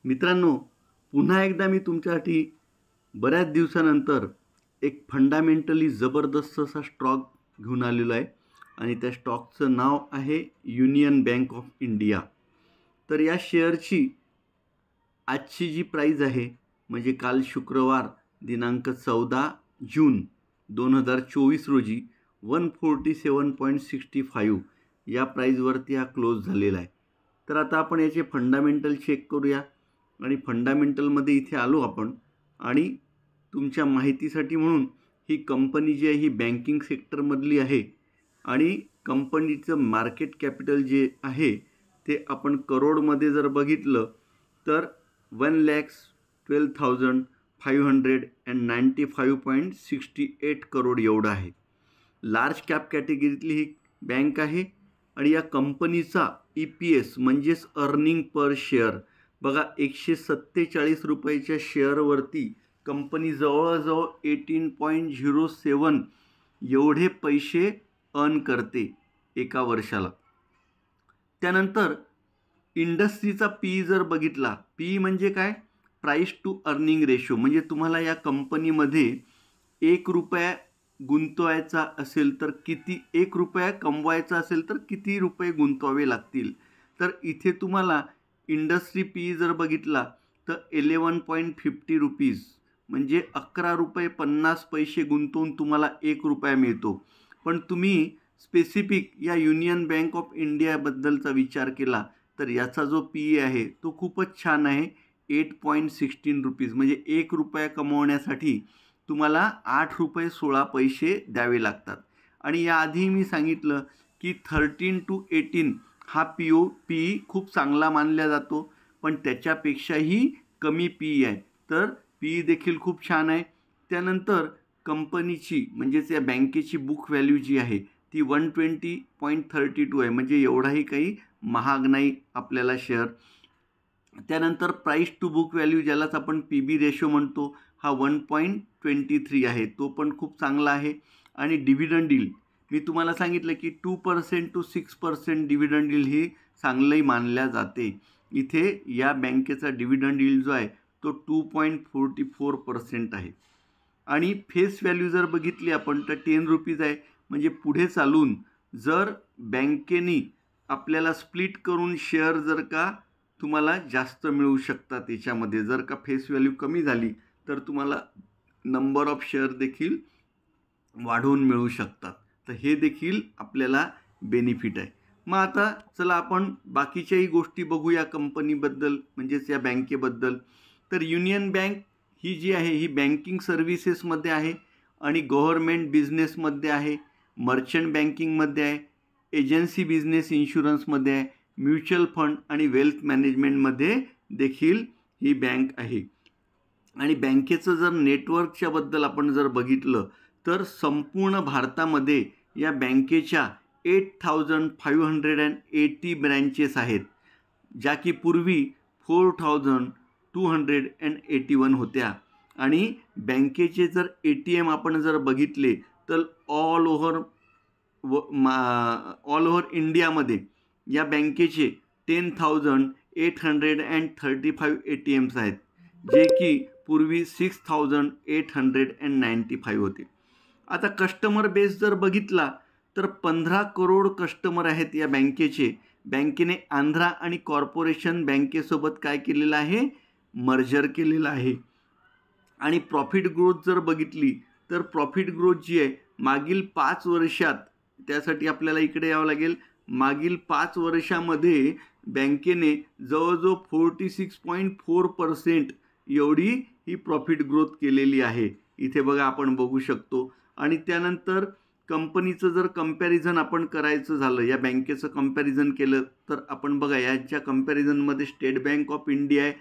मित्रांनो, पुन्हा एकदा मी तुमच्यासाठी बऱ्याच दिवसानंतर एक फंडामेंटली जबरदस्त असा स्टॉक घेऊन आलेलो आहे आणि त्या स्टॉकचं नाव आहे युनियन बँक ऑफ इंडिया. तर या शेअरची आजची जी प्राईज आहे म्हणजे काल शुक्रवार दिनांक 14 जून 2024 रोजी 147.65 या प्राईजवरती हा क्लोज झालेला आहे. तर आता आपण याचे फंडामेंटल चेक करूया आणि फंडामेंटलमध्ये इथे आलो आपण आणि तुमच्या माहितीसाठी म्हणून ही कंपनी जी आहे ही बँकिंग सेक्टरमधली आहे आणि कंपनीचं मार्केट कॅपिटल जे आहे ते आपण करोडमध्ये जर बघितलं तर 1,12,595.68 करोड एवढं आहे. लार्ज कॅप कॅटेगरीतली ही बँक आहे आणि या कंपनीचा EPS म्हणजेच अर्निंग पर शेअर बघा 147 रुपयाच्या शेअरवरती कंपनी जवळजवळ 18.07 एवढे पैसे अर्न करते एका वर्षाला. त्यानंतर इंडस्ट्रीचा PE जर बघितला, PE म्हणजे काय, प्राईस टू अर्निंग रेशो, म्हणजे तुम्हाला या कंपनीमध्ये 1 रुपया गुंतवायचा असेल तर किती, 1 रुपया कमवायचा असेल तर किती रुपये गुंतवावे लागतील. तर इथे तुम्हाला इंडस्ट्री PE जर बघितला तर 11.50 रुपीज म्हणजे 11 रुपये 50 पैसे गुंतवून तुम्हाला 1 रुपया मिळतो. पण तुम्ही स्पेसिफिक या युनियन बँक ऑफ इंडियाबद्दलचा विचार केला तर याचा जो PE आहे तो खूपच छान आहे, 8.16 रुपीज म्हणजे 1 रुपया कमवण्यासाठी तुम्हाला 8 रुपये 16 पैसे द्यावे लागतात. आणि याआधी मी सांगितलं की 13 to 18 हा PE खूप चांगला मानला जातो, पण त्याच्यापेक्षाही कमी PE आहे. तर PE देखील खूप छान आहे. त्यानंतर कंपनीची म्हणजेच या बँकेची बुक व्हॅल्यू जी आहे ती 120.32 आहे, म्हणजे एवढाही काही महाग नाही आपल्याला शेअर. त्यानंतर प्राईस टू बुक व्हॅल्यू ज्यालाच आपण PB रेशो म्हणतो हा 1.23 आहे, तो पण खूप चांगला आहे. आणि डिव्हिडंड यील्ड मी तुम्हाला सांगितलं की 2% to 6% डिव्हिडंड यील्ड ही चांगलंही मानल्या जाते. इथे या बँकेचा डिव्हिडंड यील्ड जो आहे तो 2.44% आहे. आणि फेस व्हॅल्यू जर बघितली आपण तर 10 रुपीज आहे, म्हणजे पुढे चालून जर बँकेनी आपल्याला स्प्लिट करून शेअर जर का तुम्हाला जास्त मिळू शकतात, याच्यामध्ये जर का फेस व्हॅल्यू कमी झाली तर तुम्हाला नंबर ऑफ शेअर देखील वाढवून मिळू शकतात. तर हे देखील आपल्याला बेनिफिट आहे. मग आता चला आपण बाकीच्याही गोष्टी बघूया कंपनीबद्दल म्हणजेच या बँकेबद्दल. तर युनियन बँक ही जी आहे ही बँकिंग सर्व्हिसेसमध्ये आहे आणि गव्हर्मेंट बिझनेसमध्ये आहे, मर्चंट बँकिंगमध्ये आहे, एजन्सी बिझनेस इन्शुरन्समध्ये आहे, म्युच्युअल फंड आणि वेल्थ मॅनेजमेंटमध्ये देखील ही बँक आहे. आणि बँकेचं जर नेटवर्कच्या बद्दल आपण जर बघितलं तर संपूर्ण भारतामध्ये या बँकेच्या 8,580 ब्रँचेस आहेत, ज्या की पूर्वी 4,281 होत्या. आणि बँकेचे जर ATM आपण जर बघितले तर ऑल ओव्हर इंडियामध्ये या बँकेचे 10,835 ATMs आहेत, जे की पूर्वी 6,895 होते. आता कस्टमर बेस जर बघितला तर 15 करोड कस्टमर आहेत या बँकेचे. बँकेने आंध्रा आणि कॉर्पोरेशन बँकेसोबत काय केलेलं आहे, मर्जर केलेलं आहे. आणि प्रॉफिट ग्रोथ जर बघितली तर प्रॉफिट ग्रोथ जी आहे मागील 5 वर्षात, त्यासाठी आपल्याला इकडे यावं लागेल, मागील 5 वर्षामध्ये बँकेने जवळजवळ 46.4% एवढी ही प्रॉफिट ग्रोथ केलेली आहे. इथे बघा आपण बघू शकतो. आणि त्यानंतर कंपनीचं जर कंपॅरिझन आपण करायचं झालं, या बँकेचं कंपॅरिझन केलं तर आपण बघा याच्या कंपॅरिझनमध्ये स्टेट बँक ऑफ इंडिया आहे,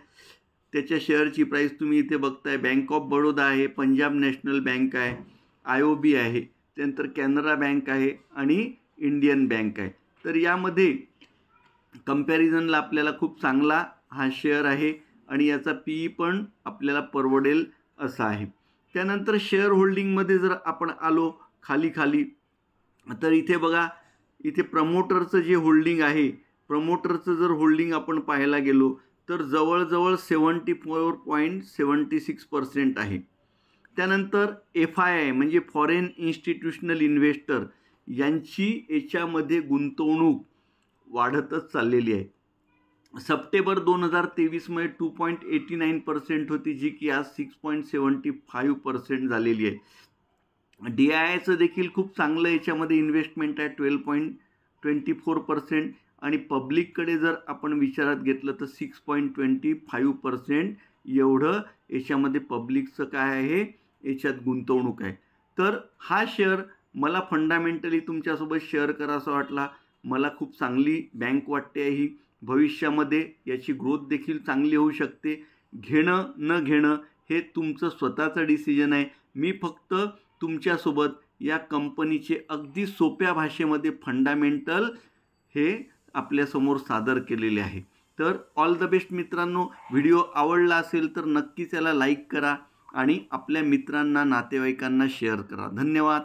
त्याच्या शेअरची प्राईस तुम्ही इथे बघताय, बँक ऑफ बडोदा आहे, पंजाब नॅशनल बँक आहे, IOB आहे, त्यानंतर कॅनरा बँक आहे आणि इंडियन बँक आहे. तर यामध्ये कंपॅरिझनला आपल्याला खूप चांगला हा शेअर आहे आणि याचा PE पण आपल्याला परवडेल असा आहे. त्यानंतर शेअर होल्डिंगमध्ये जर आपण आलो खाली तर इथे बघा, इथे प्रमोटरचं जे होल्डिंग आहे, प्रमोटरचं जर होल्डिंग आपण पाहायला गेलो तर जवळजवळ 74.76% आहे. त्यानंतर FII म्हणजे फॉरेन इन्स्टिट्यूशनल इन्व्हेस्टर यांची याच्यामध्ये गुंतवणूक वाढतच चाललेली आहे. सप्टेंबर 2023मध्ये 2.89% होती, जी की आज 6.75% झालेली आहे. DIIचं देखील खूप चांगलं याच्यामध्ये इन्व्हेस्टमेंट आहे 12.24% आणि पब्लिककडे जर आपण विचारात घेतलं तर 6.25% एवढं याच्यामध्ये पब्लिकचं काय आहे याच्यात गुंतवणूक आहे. तर हा शेअर मला फंडामेंटली तुमच्यासोबत शेअर करायचा वाटला. मला खूप चांगली बँक वाटते आहे ही. भविष्यामध्ये याची ग्रोथ देखील चांगली होऊ शकते. घेणं न घेणं हे तुमचं स्वतःचं डिसिजन आहे. मी फक्त तुमच्यासोबत या कंपनीचे अगदी सोप्या भाषेमध्ये फंडामेंटल हे आपल्यासमोर सादर केलेले आहे. तर ऑल द बेस्ट मित्रांनो. व्हिडिओ आवडला असेल तर नक्कीच याला लाईक करा आणि आपल्या मित्रांना नातेवाईकांना शेअर करा. धन्यवाद.